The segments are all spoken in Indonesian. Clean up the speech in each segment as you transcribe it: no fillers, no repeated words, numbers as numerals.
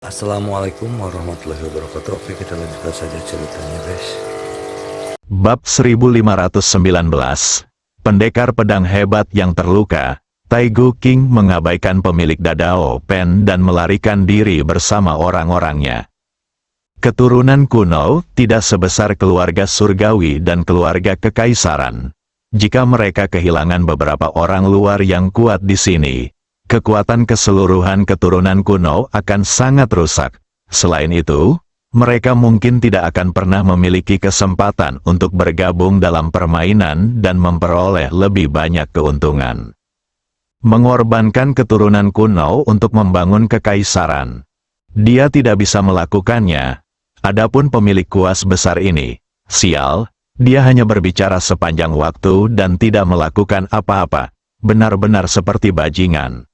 Assalamualaikum warahmatullahi wabarakatuh. Oke, kita lanjutkan saja ceritanya, guys. Bab 1519. Pendekar pedang hebat yang terluka. Taigu King mengabaikan pemilik Dadao Pen dan melarikan diri bersama orang-orangnya. Keturunan kuno tidak sebesar keluarga surgawi dan keluarga kekaisaran. Jika mereka kehilangan beberapa orang luar yang kuat di sini, kekuatan keseluruhan keturunan kuno akan sangat rusak. Selain itu, mereka mungkin tidak akan pernah memiliki kesempatan untuk bergabung dalam permainan dan memperoleh lebih banyak keuntungan. Mengorbankan keturunan kuno untuk membangun kekaisaran. Dia tidak bisa melakukannya. Adapun pemilik kuas besar ini, sial, dia hanya berbicara sepanjang waktu dan tidak melakukan apa-apa, benar-benar seperti bajingan.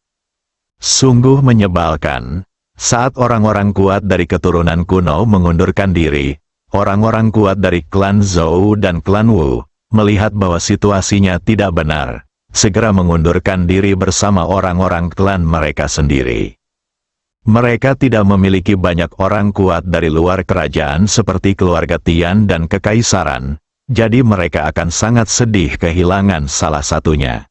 Sungguh menyebalkan. Saat orang-orang kuat dari keturunan kuno mengundurkan diri, orang-orang kuat dari klan Zhou dan klan Wu, melihat bahwa situasinya tidak benar, segera mengundurkan diri bersama orang-orang klan mereka sendiri. Mereka tidak memiliki banyak orang kuat dari luar kerajaan seperti keluarga Tian dan kekaisaran, jadi mereka akan sangat sedih kehilangan salah satunya.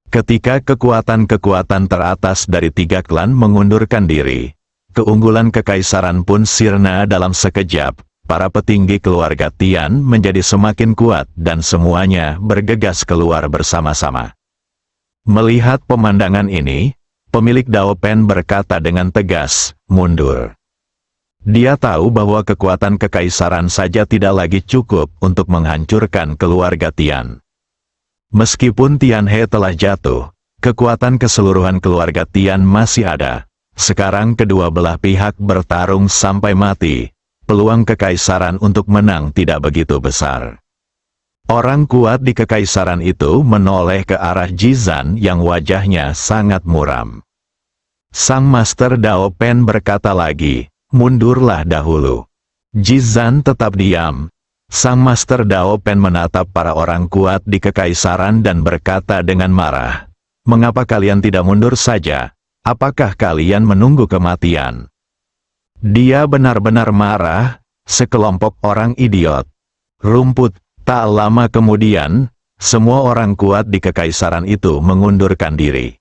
Ketika kekuatan-kekuatan teratas dari tiga klan mengundurkan diri, keunggulan kekaisaran pun sirna dalam sekejap. Para petinggi keluarga Tian menjadi semakin kuat dan semuanya bergegas keluar bersama-sama. Melihat pemandangan ini, pemilik Dao Pen berkata dengan tegas, "Mundur." Dia tahu bahwa kekuatan kekaisaran saja tidak lagi cukup untuk menghancurkan keluarga Tian. Meskipun Tian He telah jatuh, kekuatan keseluruhan keluarga Tian masih ada. Sekarang kedua belah pihak bertarung sampai mati. Peluang kekaisaran untuk menang tidak begitu besar. Orang kuat di kekaisaran itu menoleh ke arah Jizan yang wajahnya sangat muram. Sang Master Dao Pen berkata lagi, "Mundurlah dahulu." Jizan tetap diam. Sang Master Dao Pen menatap para orang kuat di kekaisaran dan berkata dengan marah, "Mengapa kalian tidak mundur saja? Apakah kalian menunggu kematian?" Dia benar-benar marah, sekelompok orang idiot. Rumput. Tak lama kemudian, semua orang kuat di kekaisaran itu mengundurkan diri.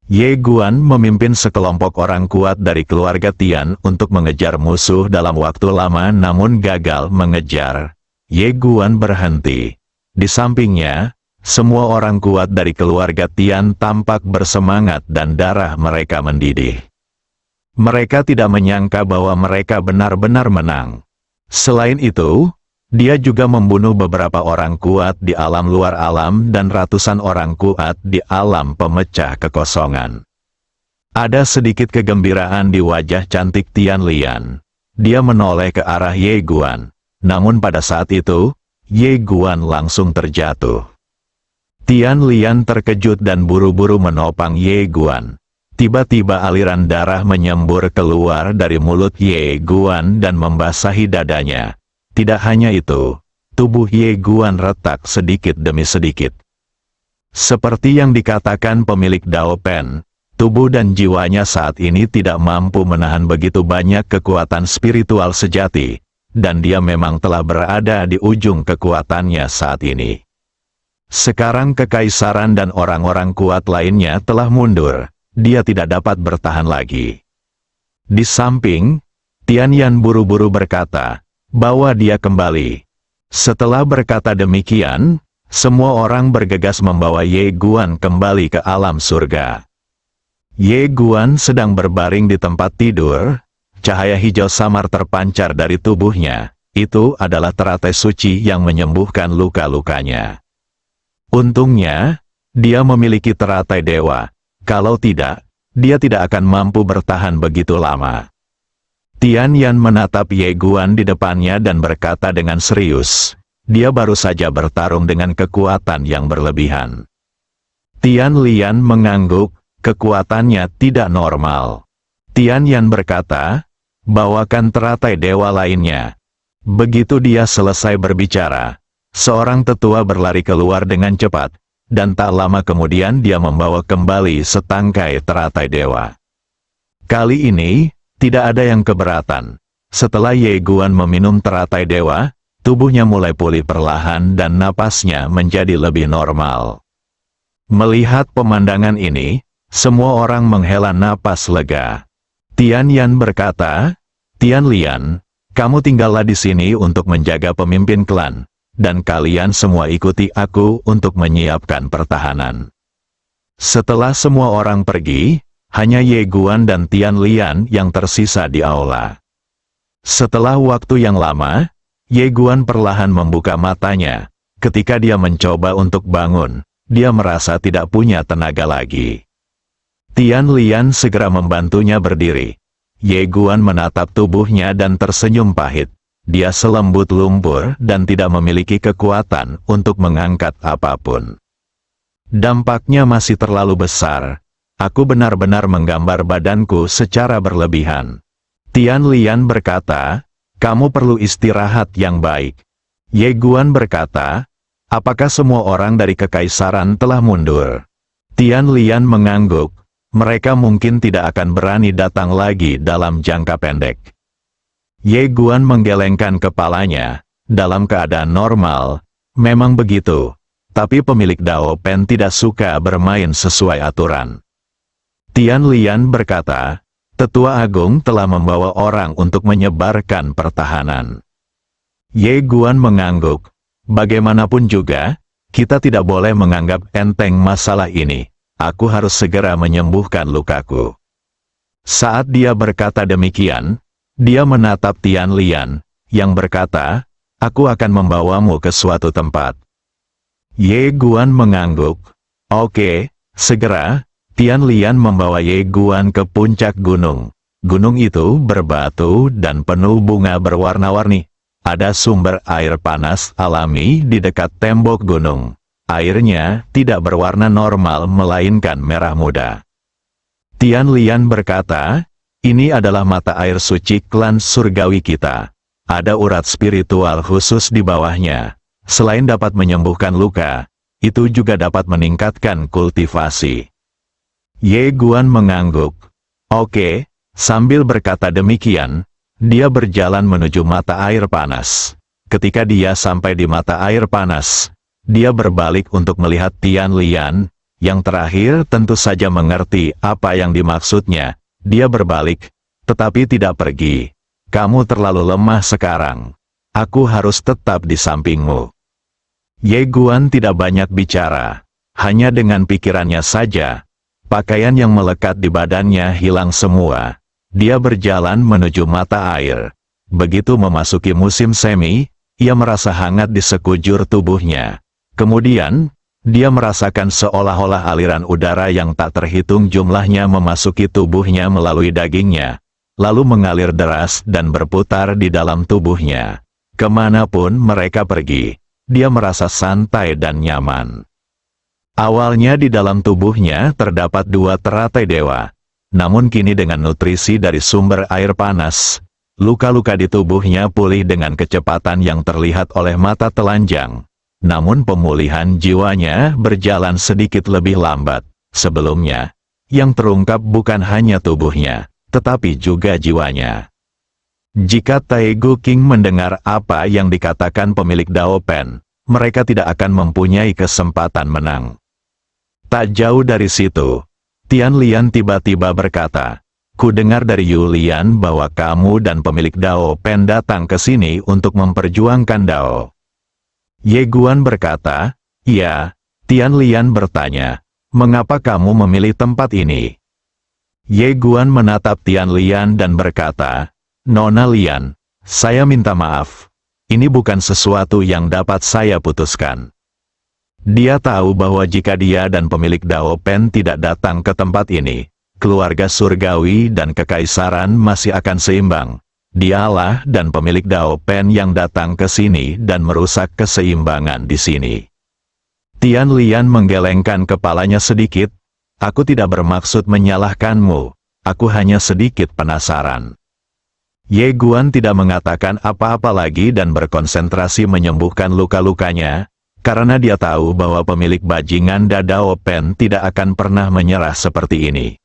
Ye Guan memimpin sekelompok orang kuat dari keluarga Tian untuk mengejar musuh dalam waktu lama namun gagal mengejar. Ye Guan berhenti. Di sampingnya, semua orang kuat dari keluarga Tian tampak bersemangat dan darah mereka mendidih. Mereka tidak menyangka bahwa mereka benar-benar menang. Selain itu, dia juga membunuh beberapa orang kuat di alam luar alam dan ratusan orang kuat di alam pemecah kekosongan. Ada sedikit kegembiraan di wajah cantik Tian Lian. Dia menoleh ke arah Ye Guan. Namun pada saat itu, Ye Guan langsung terjatuh. Tian Lian terkejut dan buru-buru menopang Ye Guan. Tiba-tiba aliran darah menyembur keluar dari mulut Ye Guan dan membasahi dadanya. Tidak hanya itu, tubuh Ye Guan retak sedikit demi sedikit. Seperti yang dikatakan pemilik Dao Pen, tubuh dan jiwanya saat ini tidak mampu menahan begitu banyak kekuatan spiritual sejati, dan dia memang telah berada di ujung kekuatannya saat ini. Sekarang kekaisaran dan orang-orang kuat lainnya telah mundur, dia tidak dapat bertahan lagi. Di samping, Tian Yan buru-buru berkata, bahwa dia kembali. Setelah berkata demikian, semua orang bergegas membawa Ye Guan kembali ke alam surga. Ye Guan sedang berbaring di tempat tidur, cahaya hijau samar terpancar dari tubuhnya. Itu adalah teratai suci yang menyembuhkan luka-lukanya. Untungnya, dia memiliki teratai dewa. Kalau tidak, dia tidak akan mampu bertahan begitu lama. Tian Yan menatap Ye Guan di depannya dan berkata dengan serius, dia baru saja bertarung dengan kekuatan yang berlebihan. Tian Lian mengangguk, kekuatannya tidak normal. Tian Yan berkata, bawakan teratai dewa lainnya. Begitu dia selesai berbicara, seorang tetua berlari keluar dengan cepat, dan tak lama kemudian dia membawa kembali setangkai teratai dewa. Kali ini, Tidak ada yang keberatan. Setelah Ye Guan meminum teratai dewa, tubuhnya mulai pulih perlahan dan napasnya menjadi lebih normal. Melihat pemandangan ini, semua orang menghela napas lega. Tian Yan berkata, "Tian Lian, kamu tinggallah di sini untuk menjaga pemimpin klan, dan kalian semua ikuti aku untuk menyiapkan pertahanan." Setelah semua orang pergi, hanya Ye Guan dan Tian Lian yang tersisa di aula. Setelah waktu yang lama, Ye Guan perlahan membuka matanya. Ketika dia mencoba untuk bangun, dia merasa tidak punya tenaga lagi. Tian Lian segera membantunya berdiri. Ye Guan menatap tubuhnya dan tersenyum pahit. Dia selembut lumpur dan tidak memiliki kekuatan untuk mengangkat apapun. Dampaknya masih terlalu besar. Aku benar-benar menggambar badanku secara berlebihan. Tian Lian berkata, "Kamu perlu istirahat yang baik." Ye Guan berkata, "Apakah semua orang dari kekaisaran telah mundur?" Tian Lian mengangguk. Mereka mungkin tidak akan berani datang lagi dalam jangka pendek. Ye Guan menggelengkan kepalanya. Dalam keadaan normal, memang begitu. Tapi pemilik Dao Pen tidak suka bermain sesuai aturan. Tian Lian berkata, "Tetua Agung telah membawa orang untuk menyebarkan pertahanan." Ye Guan mengangguk. Bagaimanapun juga, kita tidak boleh menganggap enteng masalah ini. Aku harus segera menyembuhkan lukaku. Saat dia berkata demikian, dia menatap Tian Lian, yang berkata, "Aku akan membawamu ke suatu tempat." Ye Guan mengangguk. "Oke, segera." Tian Lian membawa Ye Guan ke puncak gunung. Gunung itu berbatu dan penuh bunga berwarna-warni. Ada sumber air panas alami di dekat tembok gunung. Airnya tidak berwarna normal melainkan merah muda. Tian Lian berkata, "Ini adalah mata air suci klan surgawi kita. Ada urat spiritual khusus di bawahnya. Selain dapat menyembuhkan luka, itu juga dapat meningkatkan kultivasi." Ye Guan mengangguk. "Oke." Sambil berkata demikian, dia berjalan menuju mata air panas. Ketika dia sampai di mata air panas, dia berbalik untuk melihat Tian Lian, yang terakhir tentu saja mengerti apa yang dimaksudnya. Dia berbalik, tetapi tidak pergi. "Kamu terlalu lemah sekarang. Aku harus tetap di sampingmu." Ye Guan tidak banyak bicara. Hanya dengan pikirannya saja, pakaian yang melekat di badannya hilang semua. Dia berjalan menuju mata air. Begitu memasuki musim semi, ia merasa hangat di sekujur tubuhnya. Kemudian, dia merasakan seolah-olah aliran udara yang tak terhitung jumlahnya memasuki tubuhnya melalui dagingnya, lalu mengalir deras dan berputar di dalam tubuhnya. Kemanapun mereka pergi, dia merasa santai dan nyaman. Awalnya di dalam tubuhnya terdapat 2 teratai dewa. Namun kini dengan nutrisi dari sumber air panas, luka-luka di tubuhnya pulih dengan kecepatan yang terlihat oleh mata telanjang. Namun pemulihan jiwanya berjalan sedikit lebih lambat. Sebelumnya, yang terungkap bukan hanya tubuhnya, tetapi juga jiwanya. Jika Taegu King mendengar apa yang dikatakan pemilik Dao Pen, mereka tidak akan mempunyai kesempatan menang. Tak jauh dari situ, Tian Lian tiba-tiba berkata, "Ku dengar dari Yu Lian bahwa kamu dan pemilik Dao Pen datang ke sini untuk memperjuangkan Dao." Ye Guan berkata, "Ya." Tian Lian bertanya, "Mengapa kamu memilih tempat ini?" Ye Guan menatap Tian Lian dan berkata, "Nona Lian, saya minta maaf. Ini bukan sesuatu yang dapat saya putuskan." Dia tahu bahwa jika dia dan pemilik Dao Pen tidak datang ke tempat ini, keluarga surgawi dan kekaisaran masih akan seimbang. Dialah dan pemilik Dao Pen yang datang ke sini dan merusak keseimbangan di sini. Tian Lian menggelengkan kepalanya sedikit. "Aku tidak bermaksud menyalahkanmu. Aku hanya sedikit penasaran." Ye Guan tidak mengatakan apa-apa lagi dan berkonsentrasi menyembuhkan luka-lukanya, karena dia tahu bahwa pemilik bajingan Dao Pen tidak akan pernah menyerah seperti ini.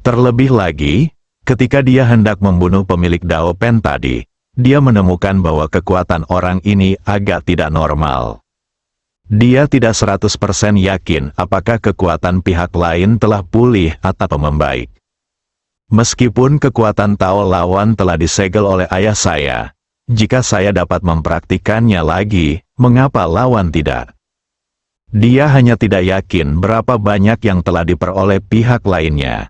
Terlebih lagi, Ketika dia hendak membunuh pemilik Dao Pen tadi, dia menemukan bahwa kekuatan orang ini agak tidak normal. Dia tidak 100% yakin apakah kekuatan pihak lain telah pulih atau membaik. Meskipun kekuatan Tao lawan telah disegel oleh ayah saya, jika saya dapat mempraktikannya lagi, mengapa lawan tidak? Dia hanya tidak yakin berapa banyak yang telah diperoleh pihak lainnya.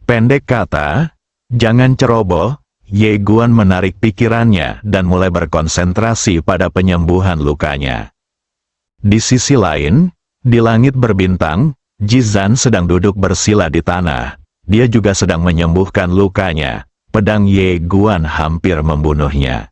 Pendek kata, jangan ceroboh. Ye Guan menarik pikirannya dan mulai berkonsentrasi pada penyembuhan lukanya. Di sisi lain, di langit berbintang, Jizan sedang duduk bersila di tanah. Dia juga sedang menyembuhkan lukanya. Pedang Ye Guan hampir membunuhnya.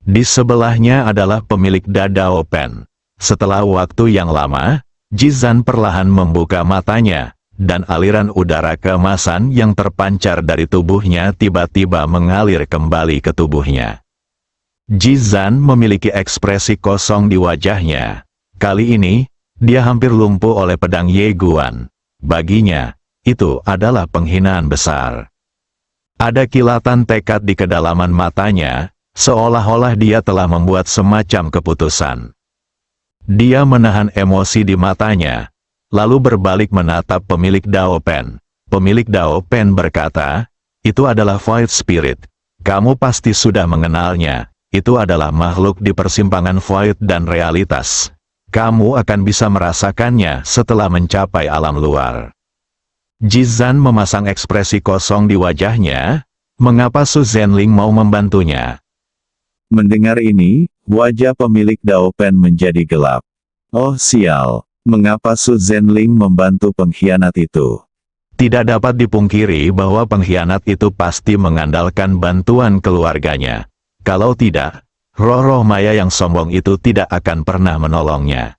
Di sebelahnya adalah pemilik Dadao Pen. Setelah waktu yang lama, Jizan perlahan membuka matanya, dan aliran udara keemasan yang terpancar dari tubuhnya tiba-tiba mengalir kembali ke tubuhnya. Jizan memiliki ekspresi kosong di wajahnya. Kali ini, dia hampir lumpuh oleh pedang Ye Guan. Baginya, itu adalah penghinaan besar. Ada kilatan tekad di kedalaman matanya, seolah-olah dia telah membuat semacam keputusan. Dia menahan emosi di matanya, lalu berbalik menatap pemilik Dao Pen. Pemilik Dao Pen berkata, "Itu adalah Void Spirit. Kamu pasti sudah mengenalnya. Itu adalah makhluk di persimpangan Void dan realitas. Kamu akan bisa merasakannya setelah mencapai alam luar." Jizan memasang ekspresi kosong di wajahnya. Mengapa Su Zhenling mau membantunya? Mendengar ini, wajah pemilik Dao Pen menjadi gelap. Oh sial, mengapa Su Zhenling membantu pengkhianat itu? Tidak dapat dipungkiri bahwa pengkhianat itu pasti mengandalkan bantuan keluarganya. Kalau tidak, roh-roh maya yang sombong itu tidak akan pernah menolongnya.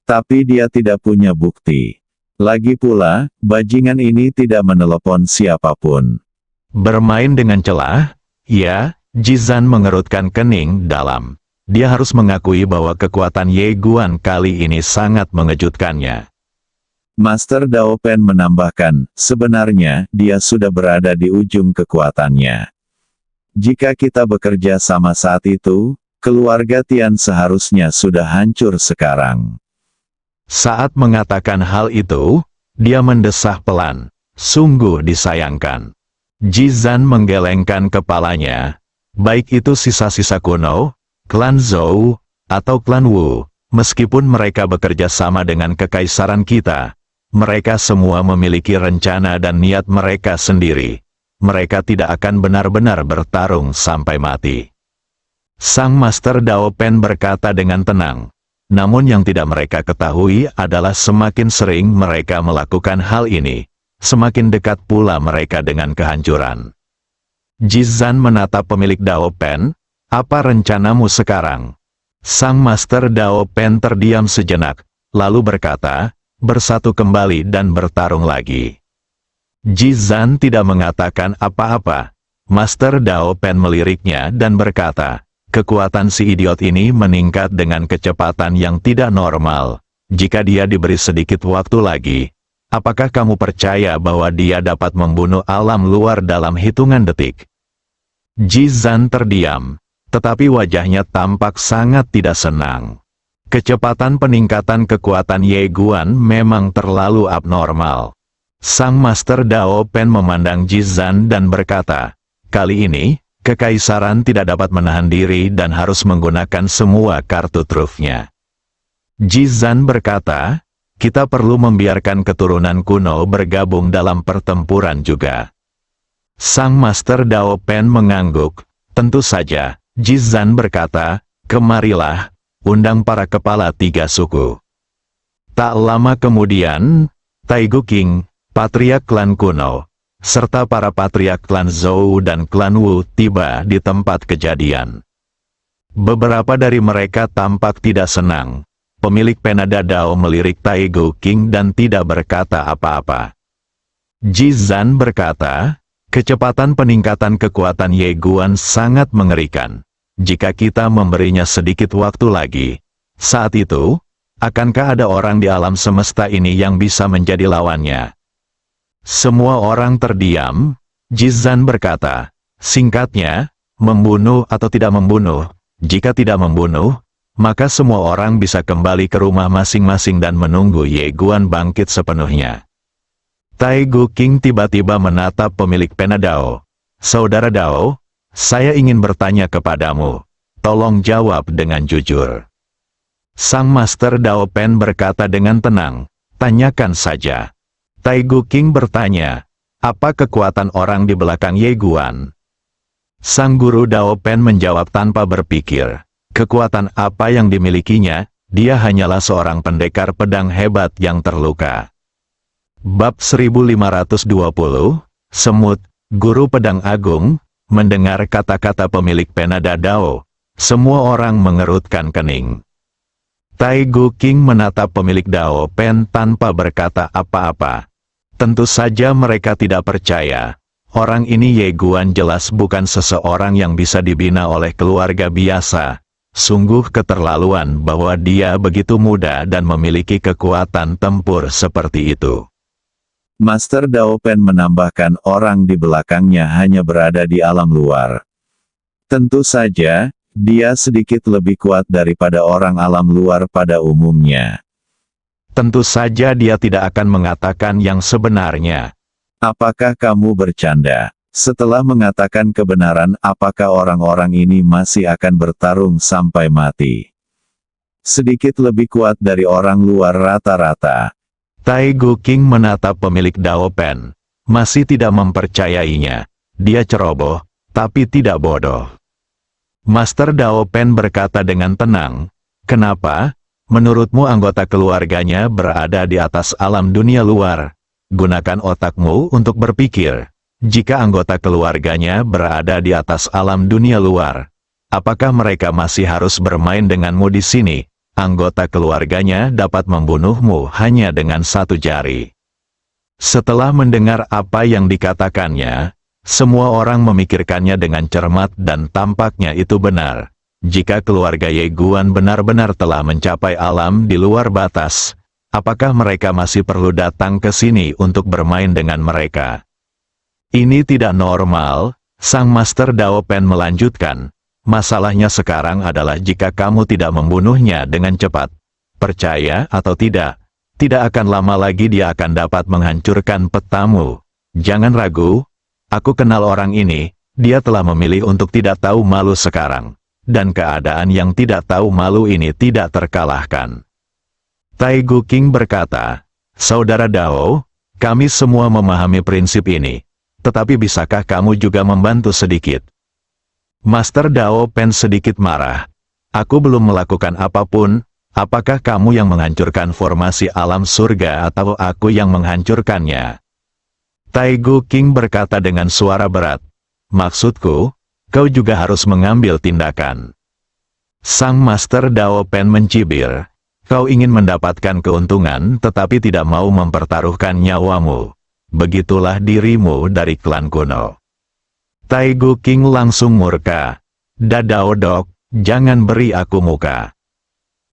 Tapi dia tidak punya bukti. Lagi pula, bajingan ini tidak menelepon siapapun. Bermain dengan celah? Ya. Jizan mengerutkan kening dalam. Dia harus mengakui bahwa kekuatan Ye Guan kali ini sangat mengejutkannya. Master Dao Pen menambahkan, sebenarnya, dia sudah berada di ujung kekuatannya. Jika kita bekerja sama saat itu, keluarga Tian seharusnya sudah hancur sekarang. Saat mengatakan hal itu, dia mendesah pelan. Sungguh disayangkan. Jizan menggelengkan kepalanya. Baik itu sisa-sisa kuno, klan Zhou, atau klan Wu, meskipun mereka bekerja sama dengan kekaisaran kita, mereka semua memiliki rencana dan niat mereka sendiri. Mereka tidak akan benar-benar bertarung sampai mati. Sang Master Dao Pen berkata dengan tenang. Namun yang tidak mereka ketahui adalah semakin sering mereka melakukan hal ini, semakin dekat pula mereka dengan kehancuran. Jizan menatap pemilik Dao Pen, "Apa rencanamu sekarang?" Sang Master Dao Pen terdiam sejenak, lalu berkata, "Bersatu kembali dan bertarung lagi." Jizan tidak mengatakan apa-apa. Master Dao Pen meliriknya dan berkata, "Kekuatan si idiot ini meningkat dengan kecepatan yang tidak normal. Jika dia diberi sedikit waktu lagi, apakah kamu percaya bahwa dia dapat membunuh alam luar dalam hitungan detik?" Jizan terdiam, tetapi wajahnya tampak sangat tidak senang. Kecepatan peningkatan kekuatan Ye Guan memang terlalu abnormal. Sang Master Dao Pen memandang Jizan dan berkata, "Kali ini, kekaisaran tidak dapat menahan diri dan harus menggunakan semua kartu trufnya." Jizan berkata, "Kita perlu membiarkan keturunan kuno bergabung dalam pertempuran juga." Sang Master Dao Pen mengangguk. "Tentu saja." Jizan berkata, "Kemarilah, undang para kepala 3 suku." Tak lama kemudian, Taigu King, patriark klan kuno, serta para patriark klan Zhou dan klan Wu tiba di tempat kejadian. Beberapa dari mereka tampak tidak senang. Pemilik pena Dadao melirik Taigu King dan tidak berkata apa-apa. Jizan berkata, "Kecepatan peningkatan kekuatan Ye Guan sangat mengerikan. Jika kita memberinya sedikit waktu lagi, saat itu, akankah ada orang di alam semesta ini yang bisa menjadi lawannya?" Semua orang terdiam. Jizan berkata, singkatnya, membunuh atau tidak membunuh. Jika tidak membunuh, maka semua orang bisa kembali ke rumah masing-masing dan menunggu Ye Guan bangkit sepenuhnya. Tai Gu King tiba-tiba menatap pemilik pena Dao. Saudara Dao, saya ingin bertanya kepadamu. Tolong jawab dengan jujur. Sang Master Dao Pen berkata dengan tenang, tanyakan saja. Tai Gu King bertanya, apa kekuatan orang di belakang Ye Guan? Sang Guru Dao Pen menjawab tanpa berpikir. Kekuatan apa yang dimilikinya? Dia hanyalah seorang pendekar pedang hebat yang terluka. Bab 1520, Semut, Guru Pedang Agung. Mendengar kata-kata pemilik pena Dao, semua orang mengerutkan kening. Tai Gu King menatap pemilik Dao Pen tanpa berkata apa-apa. Tentu saja mereka tidak percaya. Orang ini Ye Guan jelas bukan seseorang yang bisa dibina oleh keluarga biasa. Sungguh keterlaluan bahwa dia begitu muda dan memiliki kekuatan tempur seperti itu. Master Dao Pen menambahkan orang di belakangnya hanya berada di alam luar. Tentu saja, dia sedikit lebih kuat daripada orang alam luar pada umumnya. Tentu saja dia tidak akan mengatakan yang sebenarnya. Apakah kamu bercanda? Setelah mengatakan kebenaran, apakah orang-orang ini masih akan bertarung sampai mati? Sedikit lebih kuat dari orang luar rata-rata. Tai Gu King menatap pemilik Dao Pen. Masih tidak mempercayainya. Dia ceroboh, tapi tidak bodoh. Master Dao Pen berkata dengan tenang, kenapa? Menurutmu anggota keluarganya berada di atas alam dunia luar? Gunakan otakmu untuk berpikir. Jika anggota keluarganya berada di atas alam dunia luar, apakah mereka masih harus bermain denganmu di sini? Anggota keluarganya dapat membunuhmu hanya dengan satu jari. Setelah mendengar apa yang dikatakannya, semua orang memikirkannya dengan cermat dan tampaknya itu benar. Jika keluarga Ye Guan benar-benar telah mencapai alam di luar batas, apakah mereka masih perlu datang ke sini untuk bermain dengan mereka? Ini tidak normal, Sang Master Dao Pen melanjutkan. Masalahnya sekarang adalah jika kamu tidak membunuhnya dengan cepat. Percaya atau tidak, tidak akan lama lagi dia akan dapat menghancurkan petamu. Jangan ragu, aku kenal orang ini, dia telah memilih untuk tidak tahu malu sekarang. Dan keadaan yang tidak tahu malu ini tidak terkalahkan. Tai Gu King berkata, Saudara Dao, kami semua memahami prinsip ini. Tetapi bisakah kamu juga membantu sedikit? Master Dao Pen sedikit marah. Aku belum melakukan apapun, apakah kamu yang menghancurkan formasi alam surga atau aku yang menghancurkannya? Tai Gu King berkata dengan suara berat. Maksudku, kau juga harus mengambil tindakan. Sang Master Dao Pen mencibir. Kau ingin mendapatkan keuntungan tetapi tidak mau mempertaruhkan nyawamu. Begitulah dirimu dari klan kuno. Tai Gu King langsung murka. Dadao Dok, jangan beri aku muka.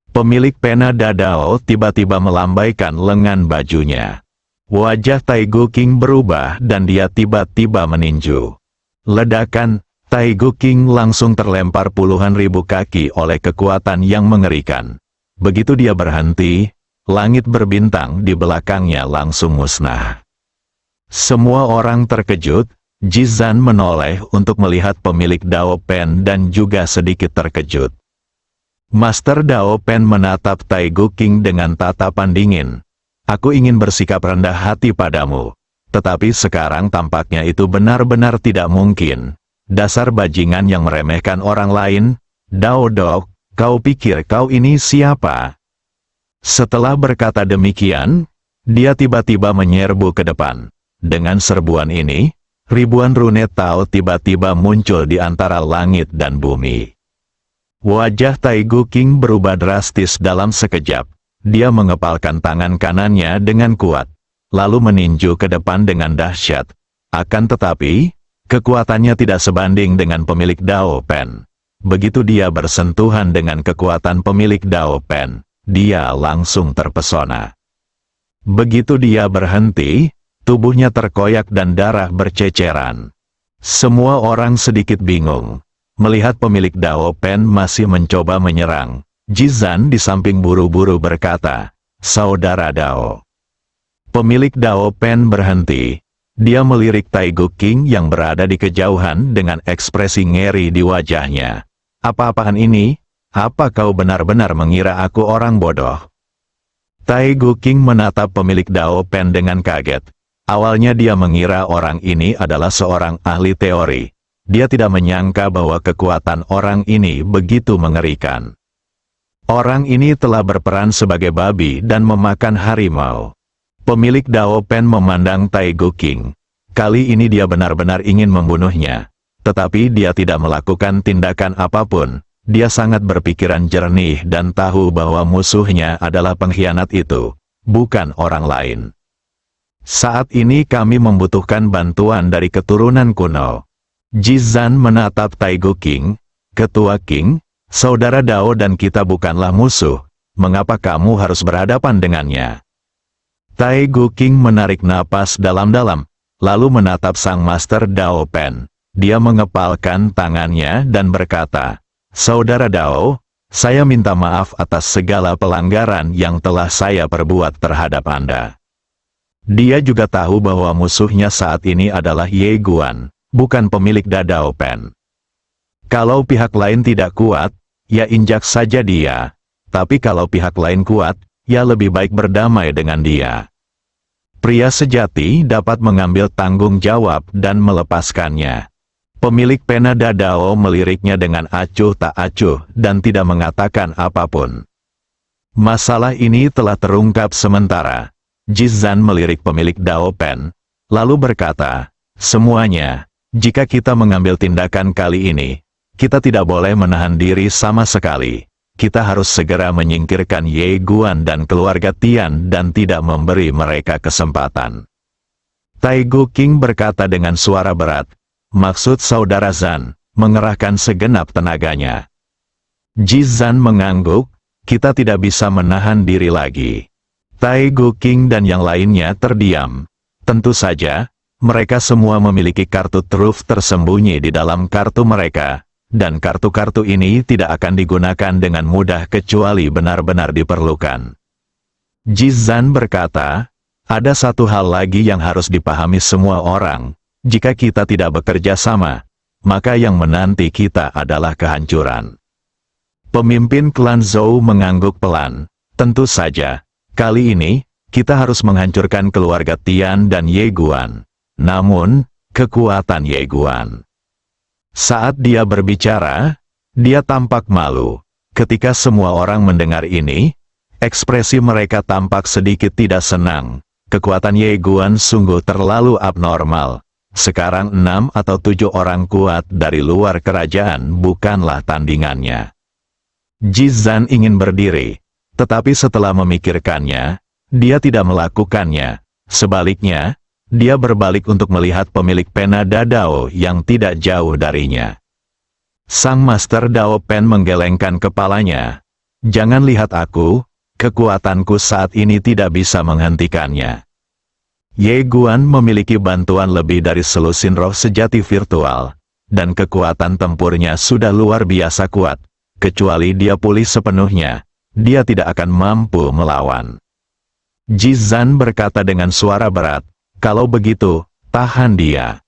Pemilik pena Dadao tiba-tiba melambaikan lengan bajunya. Wajah Tai Gu King berubah dan dia tiba-tiba meninju. Ledakan, Tai Gu King langsung terlempar puluhan ribu kaki oleh kekuatan yang mengerikan. Begitu dia berhenti, langit berbintang di belakangnya langsung musnah. Semua orang terkejut, Jizan menoleh untuk melihat pemilik Dao Pen dan juga sedikit terkejut. Master Dao Pen menatap Tai Gu King dengan tatapan dingin. Aku ingin bersikap rendah hati padamu. Tetapi sekarang tampaknya itu benar-benar tidak mungkin. Dasar bajingan yang meremehkan orang lain. Dao Dok, kau pikir kau ini siapa? Setelah berkata demikian, dia tiba-tiba menyerbu ke depan. Dengan serbuan ini, ribuan rune Tao tiba-tiba muncul di antara langit dan bumi. Wajah Tai Gu King berubah drastis dalam sekejap. Dia mengepalkan tangan kanannya dengan kuat, lalu meninju ke depan dengan dahsyat. Akan tetapi, kekuatannya tidak sebanding dengan pemilik Dao Pen. Begitu dia bersentuhan dengan kekuatan pemilik Dao Pen, dia langsung terpesona. Begitu dia berhenti, tubuhnya terkoyak dan darah berceceran. Semua orang sedikit bingung. Melihat pemilik Dao Pen masih mencoba menyerang, Jizan di samping buru-buru berkata, "Saudara Dao." Pemilik Dao Pen berhenti. Dia melirik Taigu King yang berada di kejauhan dengan ekspresi ngeri di wajahnya. "Apa-apaan ini? Apa kau benar-benar mengira aku orang bodoh?" Taigu King menatap pemilik Dao Pen dengan kaget. Awalnya dia mengira orang ini adalah seorang ahli teori. Dia tidak menyangka bahwa kekuatan orang ini begitu mengerikan. Orang ini telah berperan sebagai babi dan memakan harimau. Pemilik Dao Pen memandang Taigu King. Kali ini dia benar-benar ingin membunuhnya. Tetapi dia tidak melakukan tindakan apapun. Dia sangat berpikiran jernih dan tahu bahwa musuhnya adalah pengkhianat itu, bukan orang lain. "Saat ini kami membutuhkan bantuan dari keturunan kuno." Jizan menatap Taigu King. "Ketua King, saudara Dao dan kita bukanlah musuh. Mengapa kamu harus berhadapan dengannya?" Taigu King menarik napas dalam-dalam, lalu menatap sang Master Dao Pen. Dia mengepalkan tangannya dan berkata, "Saudara Dao, saya minta maaf atas segala pelanggaran yang telah saya perbuat terhadap Anda." Dia juga tahu bahwa musuhnya saat ini adalah Ye Guan, bukan pemilik Dao Pen. Kalau pihak lain tidak kuat, ya injak saja dia. Tapi kalau pihak lain kuat, ya lebih baik berdamai dengan dia. Pria sejati dapat mengambil tanggung jawab dan melepaskannya. Pemilik pena Dao meliriknya dengan acuh tak acuh dan tidak mengatakan apapun. Masalah ini telah terungkap sementara. Jizan melirik pemilik Dao Pen, lalu berkata, "Semuanya, jika kita mengambil tindakan kali ini, kita tidak boleh menahan diri sama sekali. Kita harus segera menyingkirkan Ye Guan dan keluarga Tian dan tidak memberi mereka kesempatan." Taigu King berkata dengan suara berat, "Maksud saudara Zan, mengerahkan segenap tenaganya." Jizan mengangguk, "Kita tidak bisa menahan diri lagi." Taigu King dan yang lainnya terdiam. Tentu saja, mereka semua memiliki kartu truf tersembunyi di dalam kartu mereka, dan kartu-kartu ini tidak akan digunakan dengan mudah kecuali benar-benar diperlukan. Jizan berkata, "Ada satu hal lagi yang harus dipahami semua orang. Jika kita tidak bekerja sama, maka yang menanti kita adalah kehancuran." Pemimpin klan Zhou mengangguk pelan. "Tentu saja, kali ini, kita harus menghancurkan keluarga Tian dan Ye Guan. Namun, kekuatan Ye Guan." Saat dia berbicara, dia tampak malu. Ketika semua orang mendengar ini, ekspresi mereka tampak sedikit tidak senang. Kekuatan Ye Guan sungguh terlalu abnormal. Sekarang 6 atau 7 orang kuat dari luar kerajaan bukanlah tandingannya. Jizan ingin berdiri, tetapi setelah memikirkannya, dia tidak melakukannya. Sebaliknya, dia berbalik untuk melihat pemilik pena Dao yang tidak jauh darinya. Sang Master Dao Pen menggelengkan kepalanya. "Jangan lihat aku, kekuatanku saat ini tidak bisa menghentikannya." Ye Guan memiliki bantuan lebih dari selusin roh sejati virtual, dan kekuatan tempurnya sudah luar biasa kuat. Kecuali dia pulih sepenuhnya, dia tidak akan mampu melawan. Jizan berkata dengan suara berat, "Kalau begitu, tahan dia."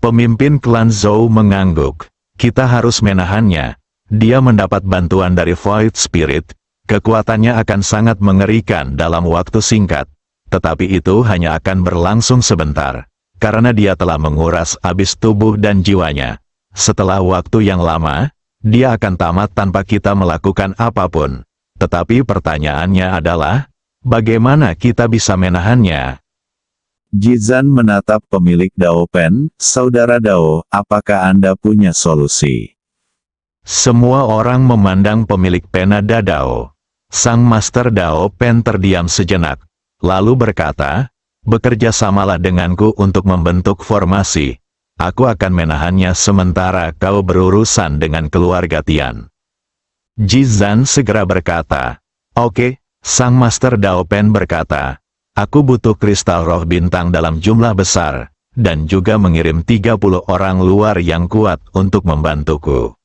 Pemimpin klan Zhou mengangguk. "Kita harus menahannya. Dia mendapat bantuan dari Void Spirit. Kekuatannya akan sangat mengerikan dalam waktu singkat. Tetapi itu hanya akan berlangsung sebentar, karena dia telah menguras habis tubuh dan jiwanya. Setelah waktu yang lama, dia akan tamat tanpa kita melakukan apapun. Tetapi pertanyaannya adalah, bagaimana kita bisa menahannya?" Jizan menatap pemilik Dao Pen, "Saudara Dao, apakah Anda punya solusi?" Semua orang memandang pemilik pena Dao. Sang Master Dao Pen terdiam sejenak, lalu berkata, "Bekerja samalah denganku untuk membentuk formasi. Aku akan menahannya sementara kau berurusan dengan keluarga Tian." Jizan segera berkata, "Oke." Sang Master Dao Pen berkata, "Aku butuh kristal roh bintang dalam jumlah besar, dan juga mengirim 30 orang luar yang kuat untuk membantuku.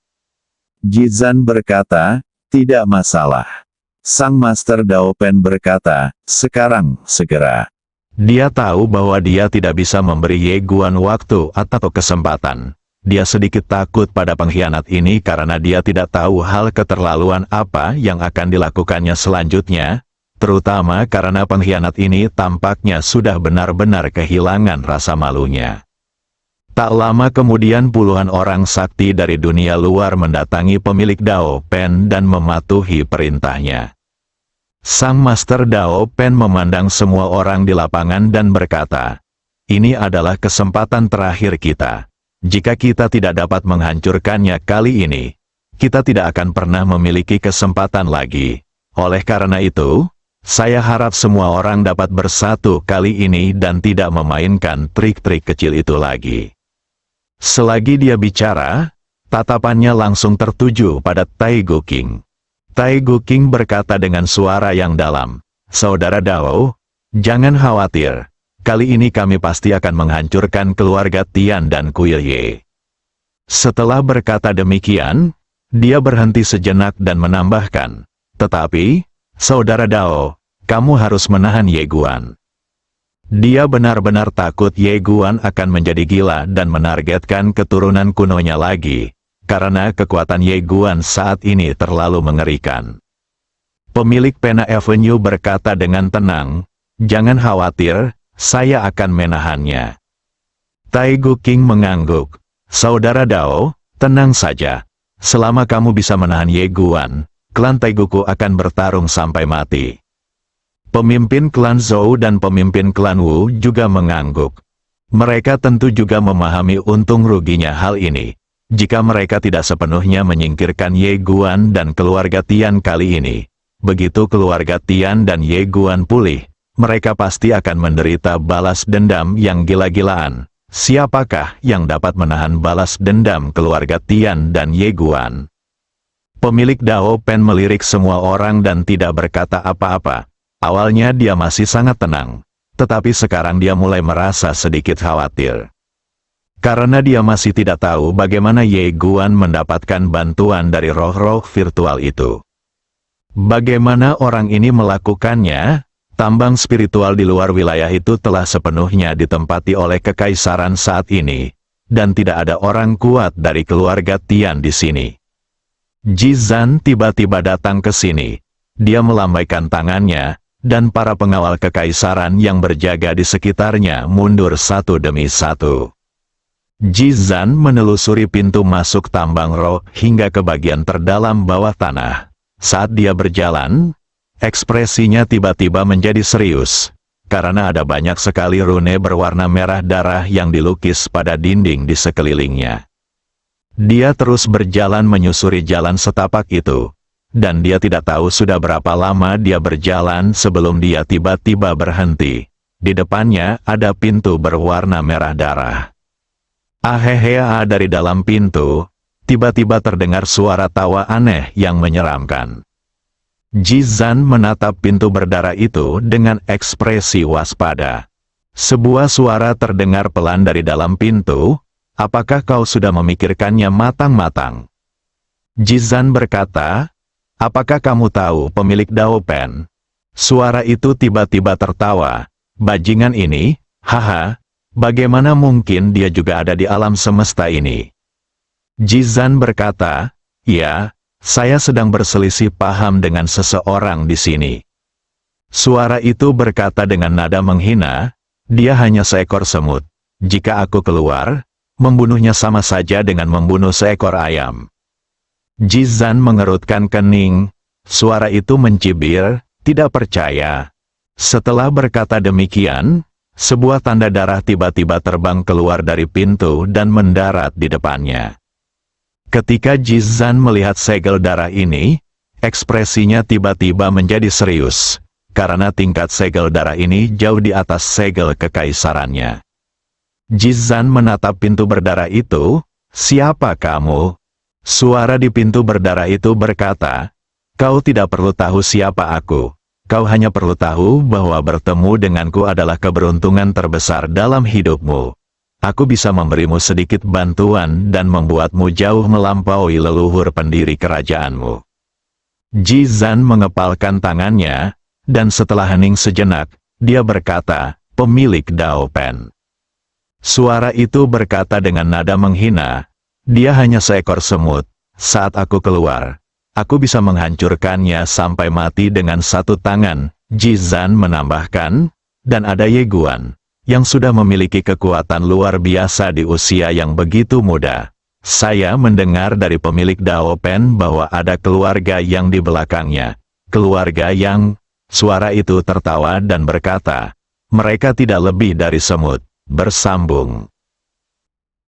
Jizan berkata, tidak masalah. Sang Master Dao Pen berkata, sekarang, segera. Dia tahu bahwa dia tidak bisa memberi Ye Guan waktu atau kesempatan. Dia sedikit takut pada pengkhianat ini karena dia tidak tahu hal keterlaluan apa yang akan dilakukannya selanjutnya, terutama karena pengkhianat ini tampaknya sudah benar-benar kehilangan rasa malunya. Tak lama kemudian puluhan orang sakti dari dunia luar mendatangi pemilik Dao Pen dan mematuhi perintahnya. Sang Master Dao Pen memandang semua orang di lapangan dan berkata, ini adalah kesempatan terakhir kita. Jika kita tidak dapat menghancurkannya kali ini, kita tidak akan pernah memiliki kesempatan lagi. Oleh karena itu, saya harap semua orang dapat bersatu kali ini dan tidak memainkan trik-trik kecil itu lagi. Selagi dia bicara, tatapannya langsung tertuju pada Taigu King. Taigu King berkata dengan suara yang dalam, Saudara Dao, jangan khawatir. Kali ini kami pasti akan menghancurkan keluarga Tian dan Kuil Ye. Setelah berkata demikian, dia berhenti sejenak dan menambahkan, tetapi, Saudara Dao, kamu harus menahan Ye Guan. Dia benar-benar takut Ye Guan akan menjadi gila dan menargetkan keturunan kunonya lagi, karena kekuatan Ye Guan saat ini terlalu mengerikan. Pemilik Pena Avenue berkata dengan tenang, jangan khawatir, saya akan menahannya. Taigu King mengangguk, Saudara Dao, tenang saja. Selama kamu bisa menahan Ye Guan, klan Taiguku akan bertarung sampai mati. Pemimpin klan Zhou dan pemimpin klan Wu juga mengangguk. Mereka tentu juga memahami untung ruginya hal ini. Jika mereka tidak sepenuhnya menyingkirkan Ye Guan dan keluarga Tian kali ini, begitu keluarga Tian dan Ye Guan pulih, mereka pasti akan menderita balas dendam yang gila-gilaan. Siapakah yang dapat menahan balas dendam keluarga Tian dan Ye Guan? Pemilik Dao Pen melirik semua orang dan tidak berkata apa-apa. Awalnya dia masih sangat tenang, tetapi sekarang dia mulai merasa sedikit khawatir. Karena dia masih tidak tahu bagaimana Ye Guan mendapatkan bantuan dari roh-roh virtual itu. Bagaimana orang ini melakukannya? Tambang spiritual di luar wilayah itu telah sepenuhnya ditempati oleh kekaisaran saat ini, dan tidak ada orang kuat dari keluarga Tian di sini. Jizan tiba-tiba datang ke sini. Dia melambaikan tangannya, dan para pengawal kekaisaran yang berjaga di sekitarnya mundur satu demi satu. Jizan menelusuri pintu masuk tambang roh hingga ke bagian terdalam bawah tanah. Saat dia berjalan, ekspresinya tiba-tiba menjadi serius, karena ada banyak sekali rune berwarna merah darah yang dilukis pada dinding di sekelilingnya. Dia terus berjalan menyusuri jalan setapak itu, dan dia tidak tahu sudah berapa lama dia berjalan sebelum dia tiba-tiba berhenti. Di depannya ada pintu berwarna merah darah. Ahehea dari dalam pintu, tiba-tiba terdengar suara tawa aneh yang menyeramkan. Jizan menatap pintu berdarah itu dengan ekspresi waspada. Sebuah suara terdengar pelan dari dalam pintu, apakah kau sudah memikirkannya matang-matang? Jizan berkata, apakah kamu tahu pemilik Dao Pen? Suara itu tiba-tiba tertawa, bajingan ini, haha, bagaimana mungkin dia juga ada di alam semesta ini? Jizan berkata, ya, saya sedang berselisih paham dengan seseorang di sini. Suara itu berkata dengan nada menghina, dia hanya seekor semut. Jika aku keluar, membunuhnya sama saja dengan membunuh seekor ayam. Jizan mengerutkan kening, suara itu mencibir, tidak percaya. Setelah berkata demikian, sebuah tanda darah tiba-tiba terbang keluar dari pintu dan mendarat di depannya. Ketika Jizan melihat segel darah ini, ekspresinya tiba-tiba menjadi serius, karena tingkat segel darah ini jauh di atas segel kekaisarannya. Jizan menatap pintu berdarah itu, siapa kamu? Suara di pintu berdarah itu berkata, kau tidak perlu tahu siapa aku, kau hanya perlu tahu bahwa bertemu denganku adalah keberuntungan terbesar dalam hidupmu. Aku bisa memberimu sedikit bantuan dan membuatmu jauh melampaui leluhur pendiri kerajaanmu. Ji Zan mengepalkan tangannya, dan setelah hening sejenak, dia berkata, pemilik Dao Pen. Suara itu berkata dengan nada menghina, dia hanya seekor semut. Saat aku keluar, aku bisa menghancurkannya sampai mati dengan satu tangan. Ji Zan menambahkan, dan ada Ye Guan, yang sudah memiliki kekuatan luar biasa di usia yang begitu muda. Saya mendengar dari pemilik Dao Pen bahwa ada keluarga yang di belakangnya. Keluarga yang... Suara itu tertawa dan berkata, mereka tidak lebih dari semut. Bersambung.